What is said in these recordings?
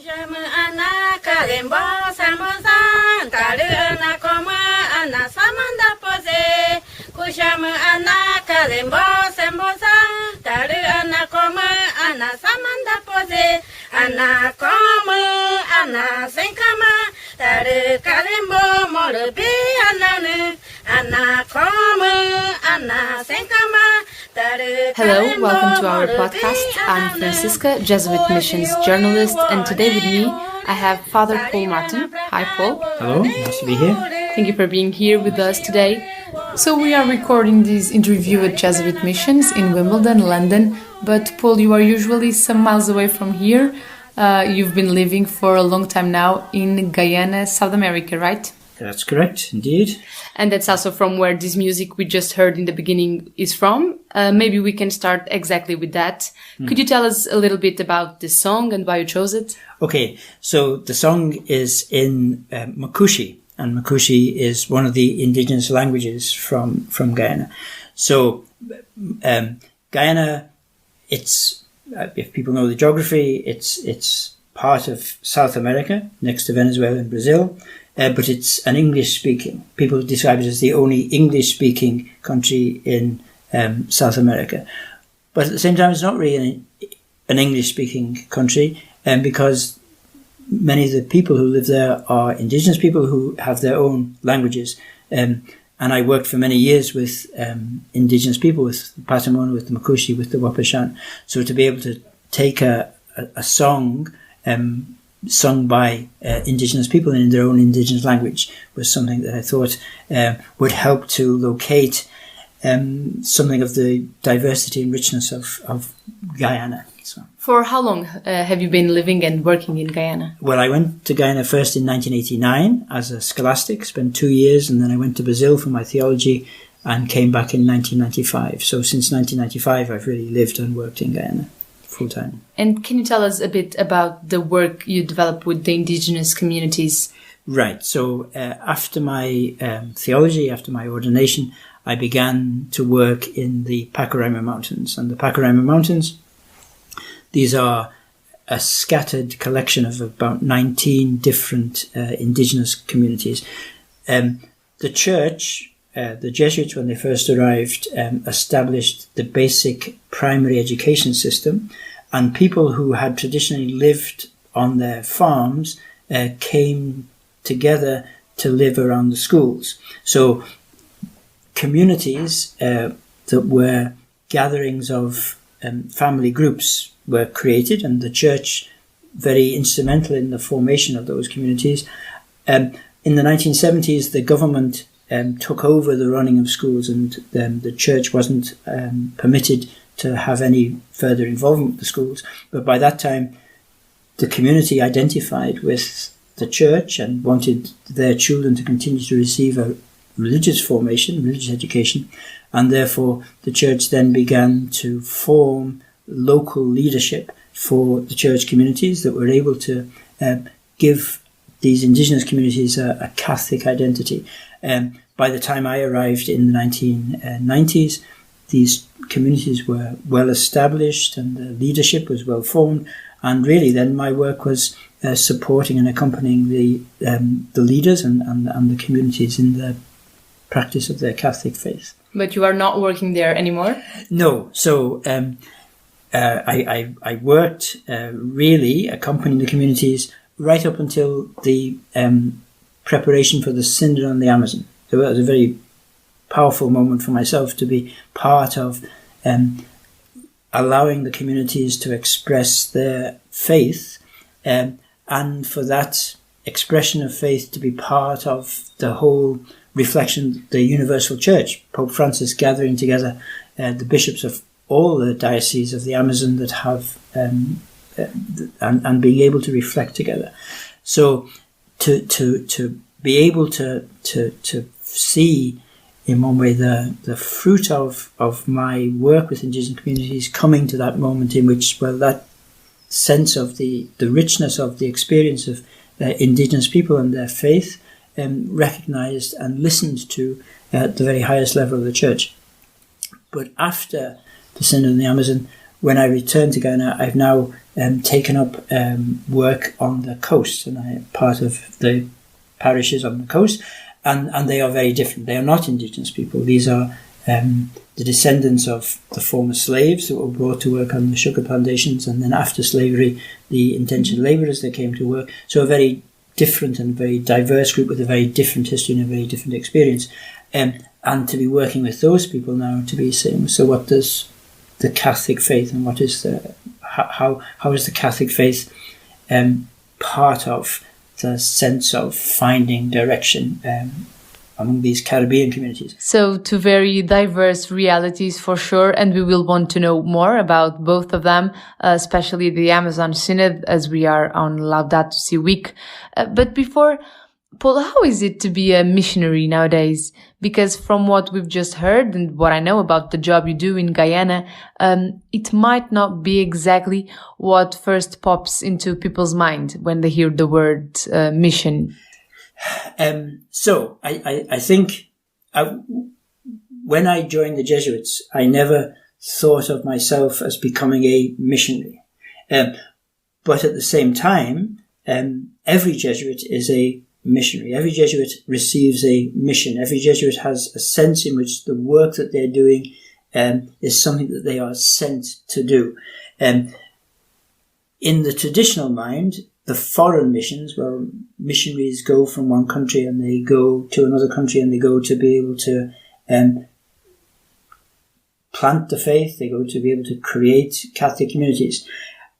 Jamu ana kalembo samozan taru ana koma ana samanda pose kushamu ana kalembo samozan taru ana koma ana samanda pose ana koma ana senkama taru kalembo morubi ananu ana koma ana senkama. Hello, welcome to our podcast. I'm Francisca, Jesuit Missions journalist, and today with me I have Father Paul Martin. Hi, Paul. Hello, nice to be here. Thank you for being here with us today. So we are recording this interview at Jesuit Missions in Wimbledon, London, but Paul, you are usually some miles away from here. You've been living for a long time now in Guyana, South America, right? That's correct, indeed. And that's also from where this music we just heard in the beginning is from. Maybe we can start exactly with that. Could you tell us a little bit about this song and why you chose it? Okay, so the song is in Makushi, and Makushi is one of the indigenous languages from Guyana. So Guyana, it's if people know the geography, it's part of South America, next to Venezuela and Brazil. But it's an English-speaking. People describe it as the only English-speaking country in South America. But at the same time, it's not really an English-speaking country, because many of the people who live there are indigenous people who have their own languages. And I worked for many years with indigenous people, with the Patamon, with the Makushi, with the Wapashan. So to be able to take a song sung by indigenous people in their own indigenous language was something that I thought would help to locate something of the diversity and richness of Guyana. So. For how long have you been living and working in Guyana? Well, I went to Guyana first in 1989 as a scholastic, spent 2 years, and then I went to Brazil for my theology and came back in 1995. So since 1995, I've really lived and worked in Guyana full-time. And can you tell us a bit about the work you develop with the indigenous communities? Right. So after my theology, after my ordination, I began to work in the Pacaraima Mountains. And the Pacaraima Mountains, these are a scattered collection of about 19 different indigenous communities. The church, the Jesuits, when they first arrived, established the basic primary education system, and people who had traditionally lived on their farms came together to live around the schools. So communities that were gatherings of family groups were created, and the church very instrumental in the formation of those communities. In the 1970s, the government took over the running of schools, and the church wasn't permitted to have any further involvement with the schools. But by that time, the community identified with the church and wanted their children to continue to receive a religious formation, religious education, and therefore the church then began to form local leadership for the church communities that were able to give these indigenous communities a Catholic identity. By the time I arrived in the 1990s, these communities were well established and the leadership was well formed. And really then my work was supporting and accompanying the leaders and the communities in the practice of their Catholic faith. But you are not working there anymore? No. So I worked really accompanying the communities right up until the preparation for the Synod on the Amazon. So that was a very powerful moment for myself to be part of allowing the communities to express their faith, and for that expression of faith to be part of the whole reflection, the universal church. Pope Francis gathering together the bishops of all the dioceses of the Amazon that have and being able to reflect together. So to be able to see in one way the fruit of my work with indigenous communities coming to that moment in which, well, that sense of the richness of the experience of indigenous people and their faith recognised and listened to at the very highest level of the church. But after the Synod on the Amazon, when I returned to Guyana, I've now taken up work on the coast, and I am part of the parishes on the coast, and they are very different. They are not indigenous people. These are the descendants of the former slaves that were brought to work on the sugar plantations, and then after slavery, the indentured labourers that came to work. So a very different and very diverse group with a very different history and a very different experience. And to be working with those people now, to be saying, so what does the Catholic faith, and what is how is the Catholic faith part of the sense of finding direction among these Caribbean communities? So two very diverse realities for sure, and we will want to know more about both of them, especially the Amazon Synod, as we are on Laudato Si week. But before, Paul, how is it to be a missionary nowadays? Because from what we've just heard and what I know about the job you do in Guyana, it might not be exactly what first pops into people's mind when they hear the word mission. So I think when I joined the Jesuits, I never thought of myself as becoming a missionary. But at the same time, every Jesuit is a missionary. Every Jesuit receives a mission. Every Jesuit has a sense in which the work that they're doing is something that they are sent to do. In the traditional mind, the foreign missions, well, missionaries go from one country and they go to another country and they go to be able to plant the faith, they go to be able to create Catholic communities.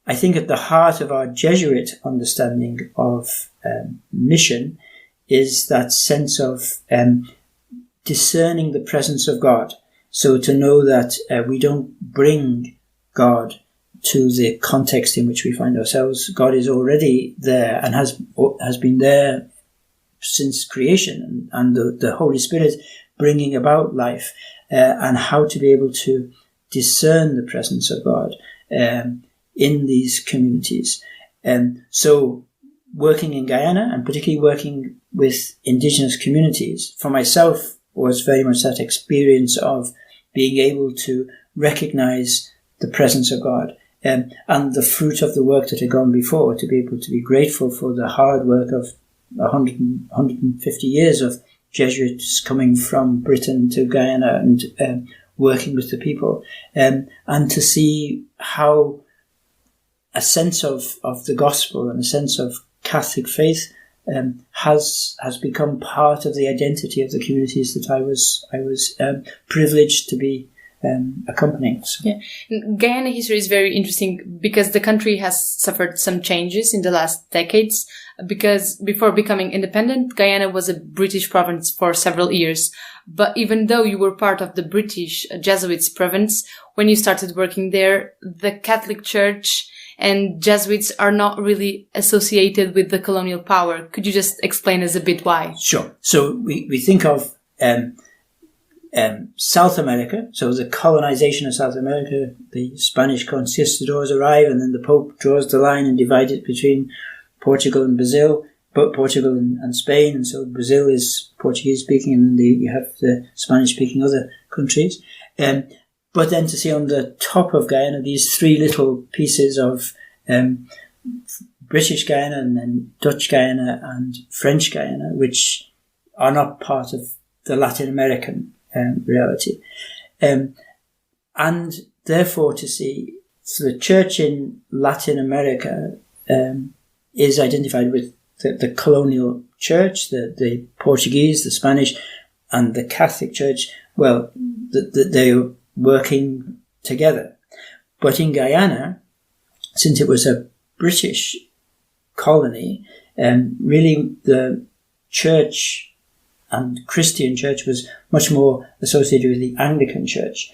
I think at the heart of our Jesuit understanding of mission is that sense of discerning the presence of God. So to know that we don't bring God to the context in which we find ourselves. God is already there and has been there since creation, and the Holy Spirit bringing about life, and how to be able to discern the presence of God in these communities. So working in Guyana, and particularly working with indigenous communities, for myself was very much that experience of being able to recognize the presence of God. And the fruit of the work that had gone before, to be able to be grateful for the hard work of 150 years of Jesuits coming from Britain to Guyana and working with the people, and to see how a sense of the gospel and a sense of Catholic faith has become part of the identity of the communities that I was privileged to be accompanying. So. Yeah. Guyana history is very interesting because the country has suffered some changes in the last decades. Because before becoming independent, Guyana was a British province for several years. But even though you were part of the British Jesuits province, when you started working there, the Catholic Church and Jesuits are not really associated with the colonial power. Could you just explain us a bit why? Sure. So we think of South America, so the colonization of South America, the Spanish conquistadors arrive, and then the Pope draws the line and divides it between Portugal and Brazil, but Portugal and Spain, and so Brazil is Portuguese speaking, and then you have the Spanish speaking other countries. But then to see on the top of Guyana these three little pieces of British Guyana and then Dutch Guyana and French Guyana, which are not part of the Latin American reality. And therefore to see, so the church in Latin America is identified with the colonial church, the Portuguese, the Spanish, and the Catholic Church. Well, they are working together. But in Guyana, since it was a British colony, really the church and Christian church was much more associated with the Anglican Church.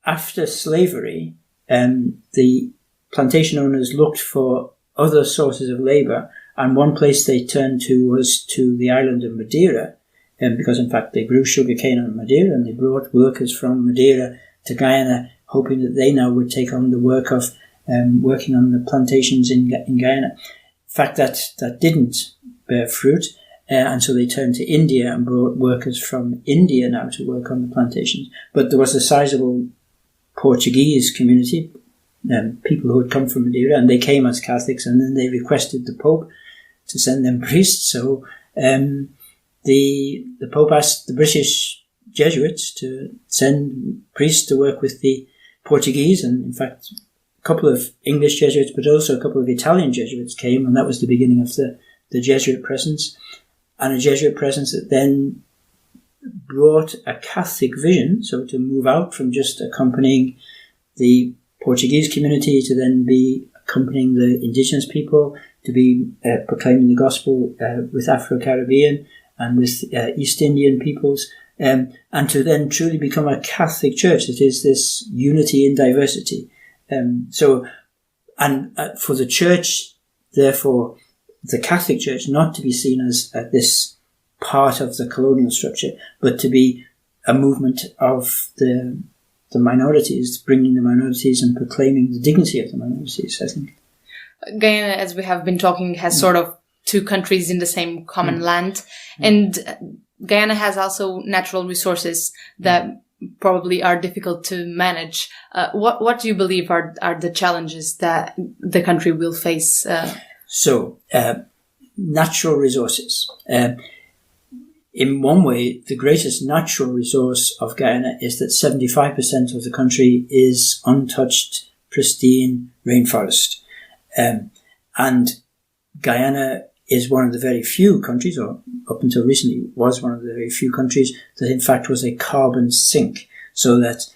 After slavery, the plantation owners looked for other sources of labour, and one place they turned to was to the island of Madeira, because in fact they grew sugarcane on Madeira, and they brought workers from Madeira to Guyana, hoping that they now would take on the work of working on the plantations in Guyana. In fact, that didn't bear fruit. And so they turned to India and brought workers from India now to work on the plantations. But there was a sizable Portuguese community, people who had come from Madeira, and they came as Catholics, and then they requested the Pope to send them priests. So the Pope asked the British Jesuits to send priests to work with the Portuguese, and in fact a couple of English Jesuits, but also a couple of Italian Jesuits came, and that was the beginning of the Jesuit presence, and a Jesuit presence that then brought a Catholic vision, so to move out from just accompanying the Portuguese community to then be accompanying the indigenous people, to be proclaiming the gospel with Afro-Caribbean and with East Indian peoples, and to then truly become a Catholic church that is this unity in diversity. For the church, therefore, the Catholic Church, not to be seen as this part of the colonial structure, but to be a movement of the minorities, bringing the minorities and proclaiming the dignity of the minorities, I think. Guyana, as we have been talking, has sort of two countries in the same common land. And Guyana has also natural resources that probably are difficult to manage. What do you believe are the challenges that the country will face? Natural resources. In one way, the greatest natural resource of Guyana is that 75% of the country is untouched, pristine rainforest. And Guyana is one of the very few countries, or up until recently was one of the very few countries, that in fact was a carbon sink, so that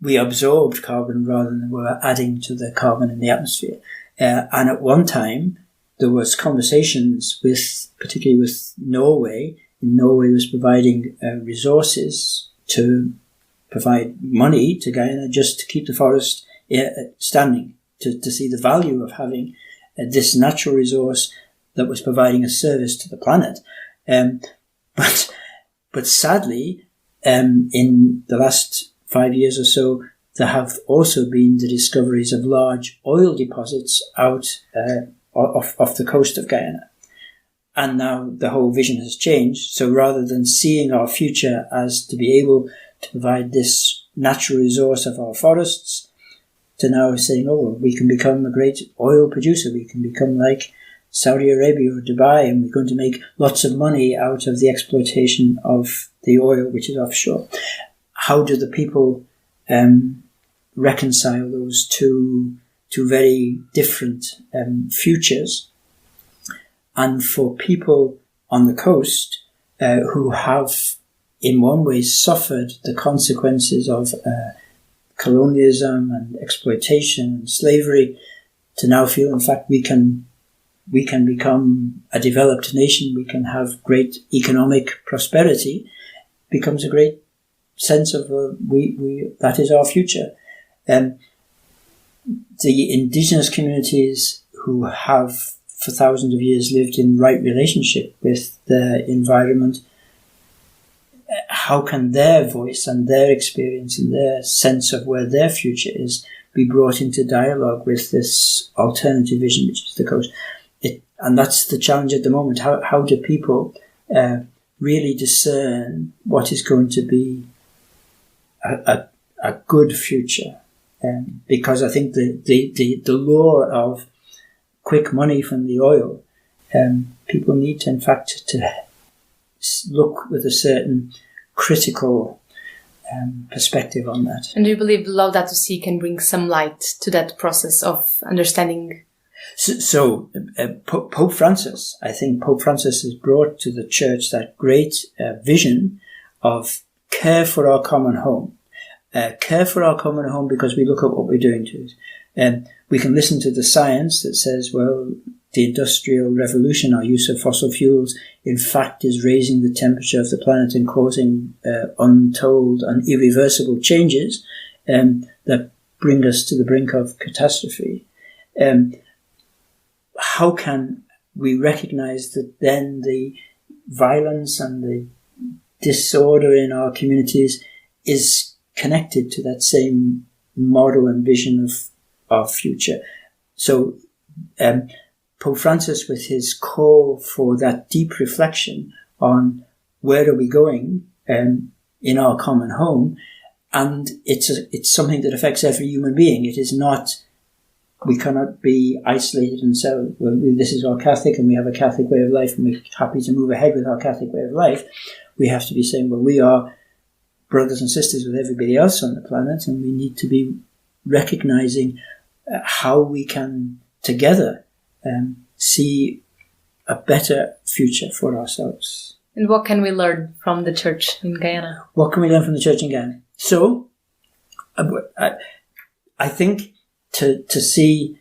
we absorbed carbon rather than we were adding to the carbon in the atmosphere. And at one time, there was conversations particularly with Norway. Norway was providing resources to provide money to Guyana just to keep the forest standing, to see the value of having this natural resource that was providing a service to the planet. But sadly, in the last 5 years or so, there have also been the discoveries of large oil deposits out off the coast of Guyana. And now the whole vision has changed. So rather than seeing our future as to be able to provide this natural resource of our forests, to now saying, oh, well, we can become a great oil producer. We can become like Saudi Arabia or Dubai, and we're going to make lots of money out of the exploitation of the oil which is offshore. How do the people reconcile those two very different futures? And for people on the coast who have in one way suffered the consequences of colonialism and exploitation and slavery, to now feel in fact we can become a developed nation, we can have great economic prosperity, becomes a great sense of that is our future. The indigenous communities who have for thousands of years lived in right relationship with the environment, how can their voice and their experience and their sense of where their future is be brought into dialogue with this alternative vision, which is the coast? And that's the challenge at the moment. How do people really discern what is going to be a good future? Because I think the lure of quick money from the oil, people need to, in fact, to look with a certain critical perspective on that. And do you believe Laudato Si can bring some light to that process of understanding? So Pope Francis, I think Pope Francis has brought to the church that great vision of care for our common home. Care for our common home because we look at what we're doing to it. We can listen to the science that says, well, the Industrial Revolution, our use of fossil fuels, in fact, is raising the temperature of the planet and causing untold and irreversible changes that bring us to the brink of catastrophe. How can we recognize that then the violence and the disorder in our communities is connected to that same model and vision of our future? So Pope Francis, with his call for that deep reflection on where are we going in our common home, and it's something that affects every human being. It is not, we cannot be isolated and say, well, this is our Catholic and we have a Catholic way of life and we're happy to move ahead with our Catholic way of life. We have to be saying, well, we are brothers and sisters with everybody else on the planet, and we need to be recognizing how we can together see a better future for ourselves. And what can we learn from the church in Guyana? What can we learn from the church in Guyana? So, I think to see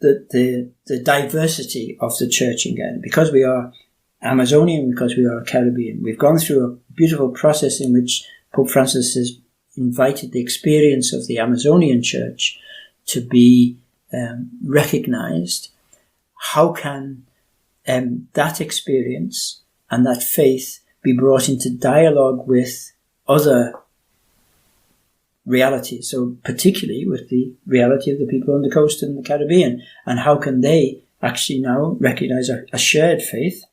the diversity of the church in Guyana, because we are Amazonian, because we are Caribbean, we've gone through a beautiful process in which Pope Francis has invited the experience of the Amazonian church to be recognized. How can that experience and that faith be brought into dialogue with other realities, so particularly with the reality of the people on the coast in the Caribbean, and how can they actually now recognize a shared faith,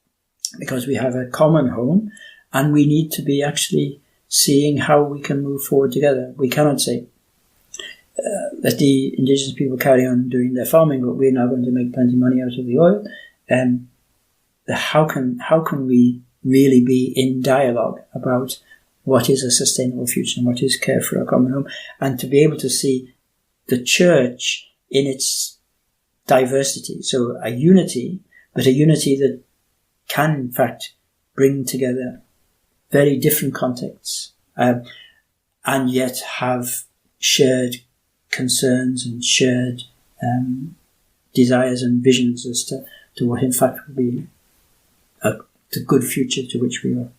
because we have a common home, and we need to be actually seeing how we can move forward together. We cannot say, let the indigenous people carry on doing their farming, but we're now going to make plenty of money out of the oil. How can we really be in dialogue about what is a sustainable future and what is care for our common home, and to be able to see the church in its diversity. So a unity, but a unity that can in fact bring together very different contexts, and yet have shared concerns and shared desires and visions as to what in fact will be the good future to which we are.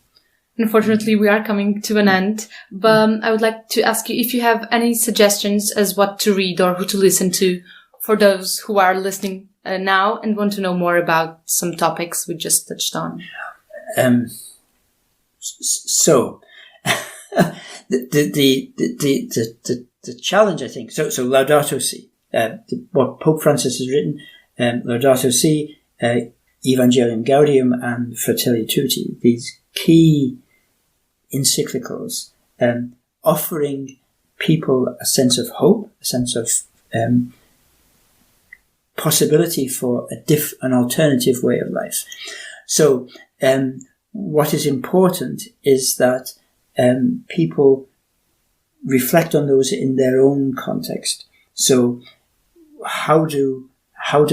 Unfortunately, we are coming to an end, but I would like to ask you if you have any suggestions as what to read or who to listen to for those who are listening now and want to know more about some topics we just touched on. So, the challenge, I think, so Laudato Si, what Pope Francis has written, Laudato Si, Evangelium Gaudium and Fratelli Tutti, these key encyclicals, offering people a sense of hope, a sense of possibility for an alternative way of life. So, what is important is that people reflect on those in their own context. So, how do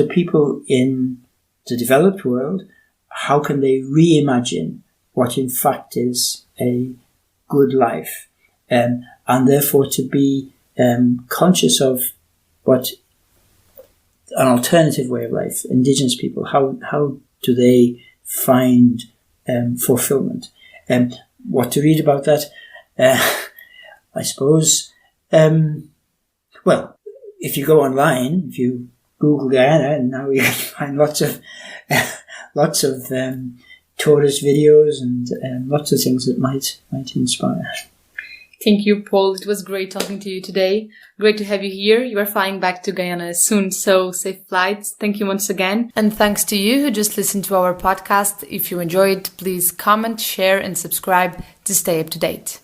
people in the developed world, how can they reimagine what in fact is a good life, and therefore to be conscious of what an alternative way of life, indigenous people, how do they find fulfillment, and what to read about that? I suppose, well, if you go online, if you Google Guyana, and now you can find lots of tourist videos and lots of things that might inspire. Thank you, Paul. It was great talking to you today. Great to have you here. You are flying back to Guyana soon, so safe flights. Thank you once again. And thanks to you who just listened to our podcast. If you enjoyed, please comment, share, and subscribe to stay up to date.